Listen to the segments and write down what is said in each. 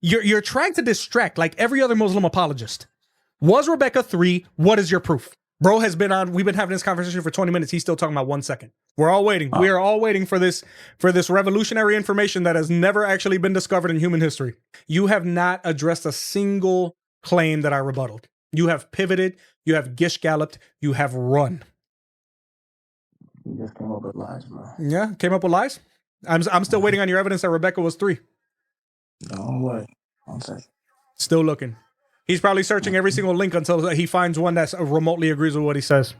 You're trying to distract like every other Muslim apologist. Was Rebecca 3? What is your proof? Bro has been on, we've been having this conversation for 20 minutes. He's still talking about 1 second. We're all waiting. We are all waiting for this revolutionary information that has never actually been discovered in human history. You have not addressed a single claim that I rebutted. You have pivoted, you have gish galloped, you have run. You just came up with lies, bro. Yeah, came up with lies? I'm still waiting on your evidence that Rebecca was 3. Don't worry. 1 second. Still looking. He's probably searching every single link until he finds one that remotely agrees with what he says.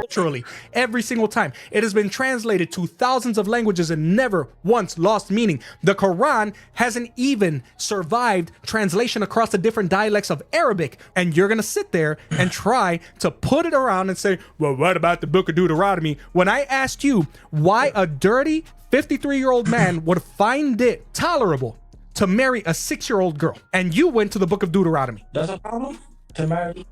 Literally, every single time. It has been translated to thousands of languages and never once lost meaning. The Quran hasn't even survived translation across the different dialects of Arabic. And you're going to sit there and try to put it around and say, well, what about the book of Deuteronomy? When I asked you why a dirty 53-year-old man would find it tolerable to marry a 6-year-old girl, and you went to the book of Deuteronomy. That's a problem to marry.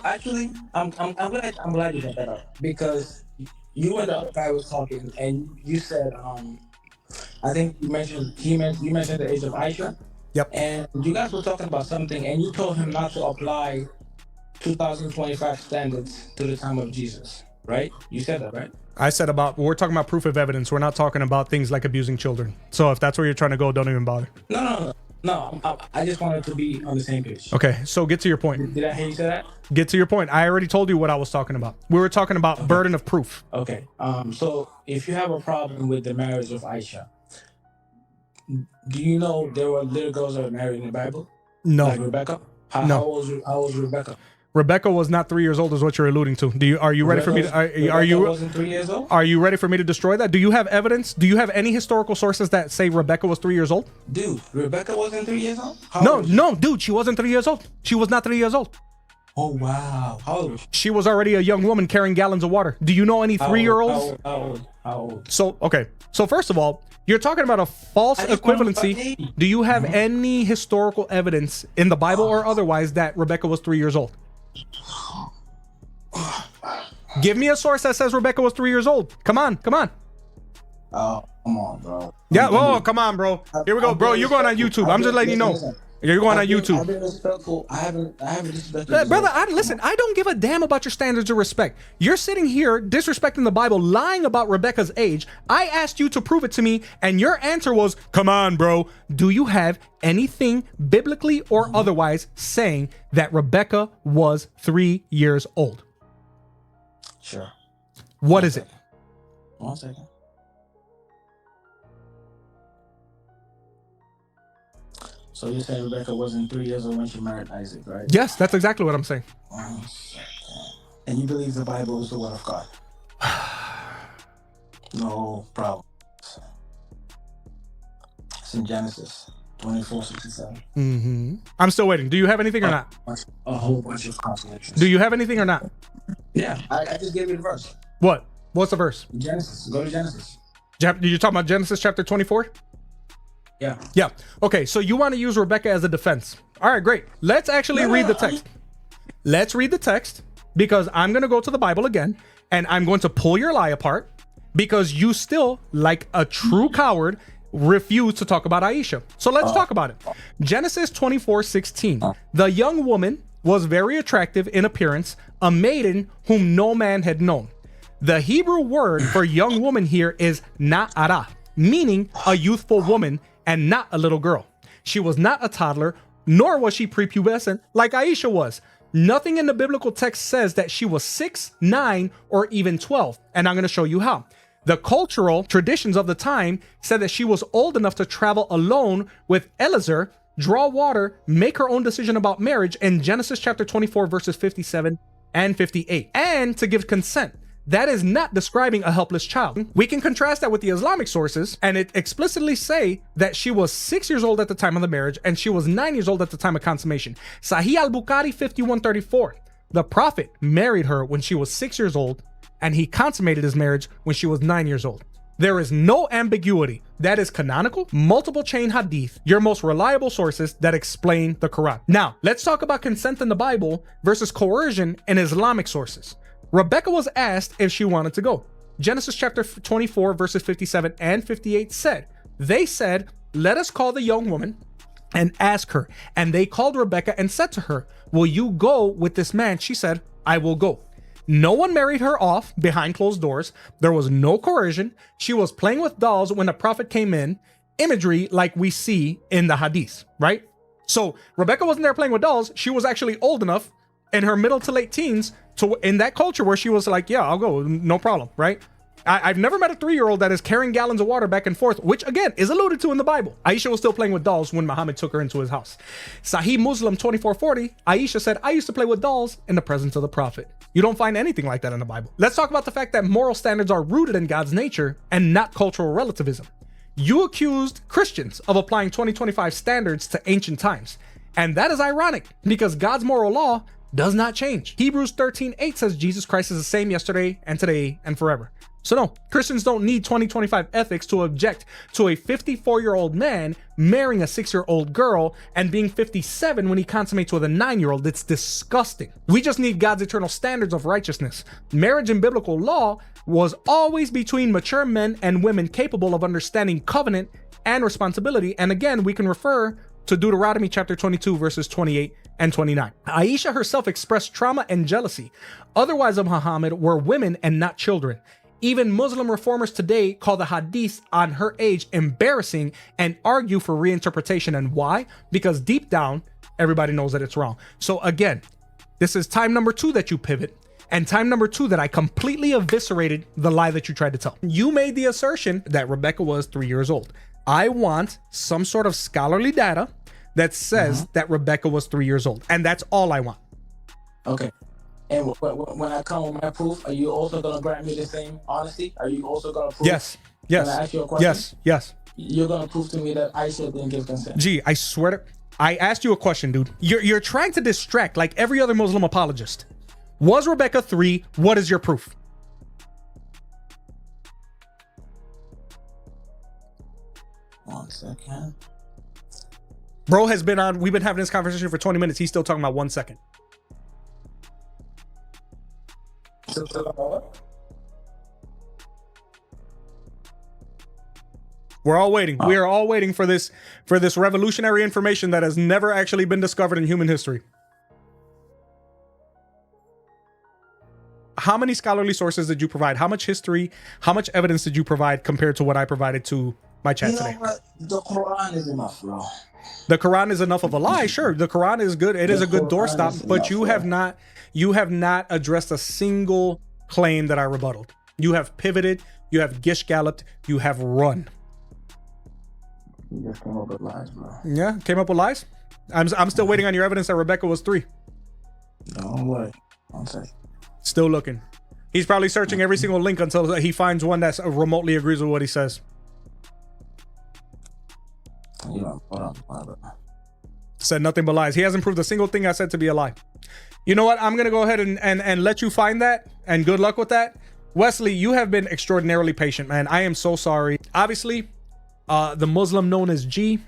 Actually, I'm glad you brought that up, because you and the other guy was talking, and you said, I think you mentioned the age of Aisha. Yep. And you guys were talking about something, and you told him not to apply 2025 standards to the time of Jesus, right? You said that, right? I said we're talking about proof of evidence. We're not talking about things like abusing children. So if that's where you're trying to go, don't even bother. No, I just wanted to be on the same page. Okay, so get to your point. Did I hear you say that? Get to your point. I already told you what I was talking about. We were talking about burden of proof. Okay. So if you have a problem with the marriage of Aisha, do you know there were little girls that were married in the Bible? No. Like Rebecca? How old was Rebecca? Rebecca was not 3 years old, is what you're alluding to. Are you ready for me to? Are you wasn't 3 years old? Are you ready for me to destroy that? Do you have evidence? Do you have any historical sources that say Rebecca was 3 years old? Dude, Rebecca wasn't 3 years old? No, dude, she wasn't 3 years old. She was not 3 years old. Oh wow! How old was she? She was already a young woman carrying gallons of water. Do you know any 3-year-olds? How old? So first of all, you're talking about a false equivalency. Do you have any historical evidence in the Bible or otherwise that Rebecca was 3 years old? Give me a source that says Rebecca was 3 years old. Come on. Oh, come on, bro. Yeah, come on, bro. Here we go, bro. You're going on YouTube. I'm just letting you know. You're going on YouTube. I've been respectful. I haven't disrespected brother, listen, I don't give a damn about your standards of respect. You're sitting here disrespecting the Bible, lying about Rebecca's age. I asked you to prove it to me, and your answer was, come on, bro. Do you have anything biblically or otherwise saying that Rebecca was 3 years old? Sure. What is it? 1 second. So you're saying Rebecca wasn't 3 years old when she married Isaac, right? Yes, that's exactly what I'm saying. 1 second. And you believe the Bible is the word of God? No problem. It's in Genesis 24:67. I'm still waiting. Do you have anything or not? A whole bunch of contradictions. Do you have anything or not? Yeah, I just gave you the verse. What? What's the verse? Genesis. Go to Genesis. You're talking about Genesis chapter 24? Yeah. Okay, so you want to use Rebecca as a defense. All right, great. Let's actually read the text. Let's read the text, because I'm going to go to the Bible again, and I'm going to pull your lie apart, because you still, like a true coward, refuse to talk about Aisha. So let's talk about it. Genesis 24:16. The young woman was very attractive in appearance, a maiden whom no man had known. The Hebrew word for young woman here is na'ara, meaning a youthful woman and not a little girl. She was not a toddler, nor was she prepubescent like Aisha was. Nothing in the biblical text says that she was 6, 9, or even 12, and I'm going to show you how. The cultural traditions of the time said that she was old enough to travel alone with Eliezer, draw water, make her own decision about marriage in Genesis chapter 24, verses 57 and 58, and to give consent. That is not describing a helpless child. We can contrast that with the Islamic sources, and it explicitly say that she was 6 years old at the time of the marriage, and she was 9 years old at the time of consummation. Sahih al-Bukhari 51:34. The Prophet married her when she was 6 years old, and he consummated his marriage when she was 9 years old. There is no ambiguity. That is canonical, multiple chain hadith, your most reliable sources that explain the Quran. Now, let's talk about consent in the Bible versus coercion in Islamic sources. Rebecca was asked if she wanted to go. Genesis chapter 24, verses 57 and 58 said, they said, let us call the young woman and ask her. And they called Rebecca and said to her, will you go with this man? She said, I will go. No one married her off behind closed doors. There was no coercion. She was playing with dolls when the prophet came in. Imagery like we see in the hadith, right? So Rebecca wasn't there playing with dolls. She was actually old enough in her middle to late teens to in that culture where she was like, yeah, I'll go, no problem, right? I've never met a 3-year-old that is carrying gallons of water back and forth, which again is alluded to in the Bible. Aisha was still playing with dolls when Muhammad took her into his house. Sahih Muslim 2440, Aisha said, I used to play with dolls in the presence of the prophet. You don't find anything like that in the Bible. Let's talk about the fact that moral standards are rooted in God's nature and not cultural relativism. You accused Christians of applying 2025 standards to ancient times. And that is ironic because God's moral law does not change. Hebrews 13:8 says Jesus Christ is the same yesterday and today and forever. So no, Christians don't need 2025 ethics to object to a 54-year-old man marrying a 6-year-old girl and being 57 when he consummates with a 9-year-old. It's disgusting. We just need God's eternal standards of righteousness. Marriage in biblical law was always between mature men and women capable of understanding covenant and responsibility. And again, we can refer to Deuteronomy chapter 22, verses 28 and 29. Aisha herself expressed trauma and jealousy. Other wives of Muhammad were women and not children. Even Muslim reformers today call the hadith on her age embarrassing and argue for reinterpretation. And why? Because deep down, everybody knows that it's wrong. So again, this is time number 2 that you pivot, and time number 2 that I completely eviscerated the lie that you tried to tell. You made the assertion that Rebecca was 3 years old. I want some sort of scholarly data that says that Rebecca was 3 years old. And that's all I want. Okay. And when I come with my proof, are you also going to grant me the same honesty? Are you also going to prove? Yes. Can I ask you a question? Yes. You're going to prove to me that Aisha didn't give consent? Gee, I swear to... I asked you a question, dude. You're trying to distract like every other Muslim apologist. Was Rebecca 3? What is your proof? One second. Bro has been on... We've been having this conversation for 20 minutes. He's still talking about 1 second. We're all waiting. We are all waiting for this revolutionary information that has never actually been discovered in human history. How many scholarly sources did you provide? How much history, how much evidence did you provide compared to what I provided to my chat today? What? The Quran is enough, bro. The Quran is enough of a lie. Sure, the Quran is good. It is a good doorstop, but you have not addressed a single claim that I rebutted. You have pivoted, you have gish galloped, you have run. You just came up with lies, bro. Yeah, came up with lies. I'm still waiting on your evidence that Rebecca was 3. Don't worry. One second. Still looking. He's probably searching every single link until he finds one that remotely agrees with what he says. Said nothing but lies. He hasn't proved a single thing I said to be a lie. You know what? I'm going to go ahead and let you find that, and good luck with that. Wesley, you have been extraordinarily patient, man. I am so sorry. Obviously, the Muslim known as G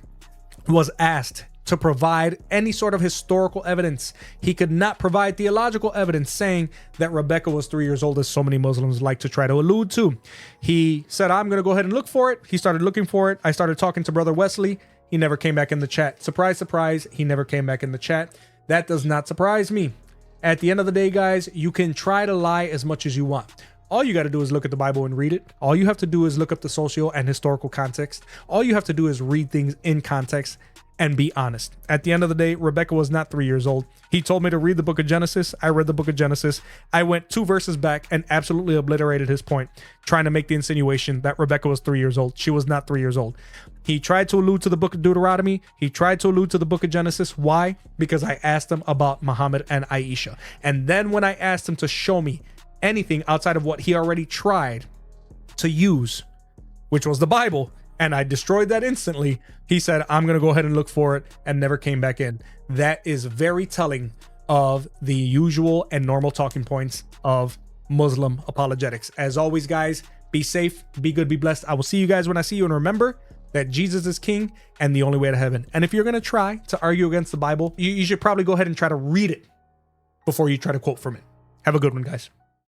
was asked to provide any sort of historical evidence. He could not provide theological evidence saying that Rebecca was 3 years old, as so many Muslims like to try to allude to. He said, I'm going to go ahead and look for it. He started looking for it. I started talking to Brother Wesley. He never came back in the chat. Surprise, surprise. He never came back in the chat. That does not surprise me. At the end of the day, guys, you can try to lie as much as you want. All you got to do is look at the Bible and read it. All you have to do is look up the social and historical context. All you have to do is read things in context and be honest. At the end of the day, Rebecca was not 3 years old. He told me to read the book of Genesis. I read the book of Genesis. I went 2 verses back and absolutely obliterated his point, trying to make the insinuation that Rebecca was 3 years old. She was not 3 years old. He tried to allude to the book of Deuteronomy. He tried to allude to the book of Genesis. Why? Because I asked him about Muhammad and Aisha. And then when I asked him to show me anything outside of what he already tried to use, which was the Bible, and I destroyed that instantly, he said, I'm going to go ahead and look for it, and never came back in. That is very telling of the usual and normal talking points of Muslim apologetics. As always, guys, be safe, be good, be blessed. I will see you guys when I see you, and remember that Jesus is king and the only way to heaven. And if you're going to try to argue against the Bible, you should probably go ahead and try to read it before you try to quote from it. Have a good one, guys.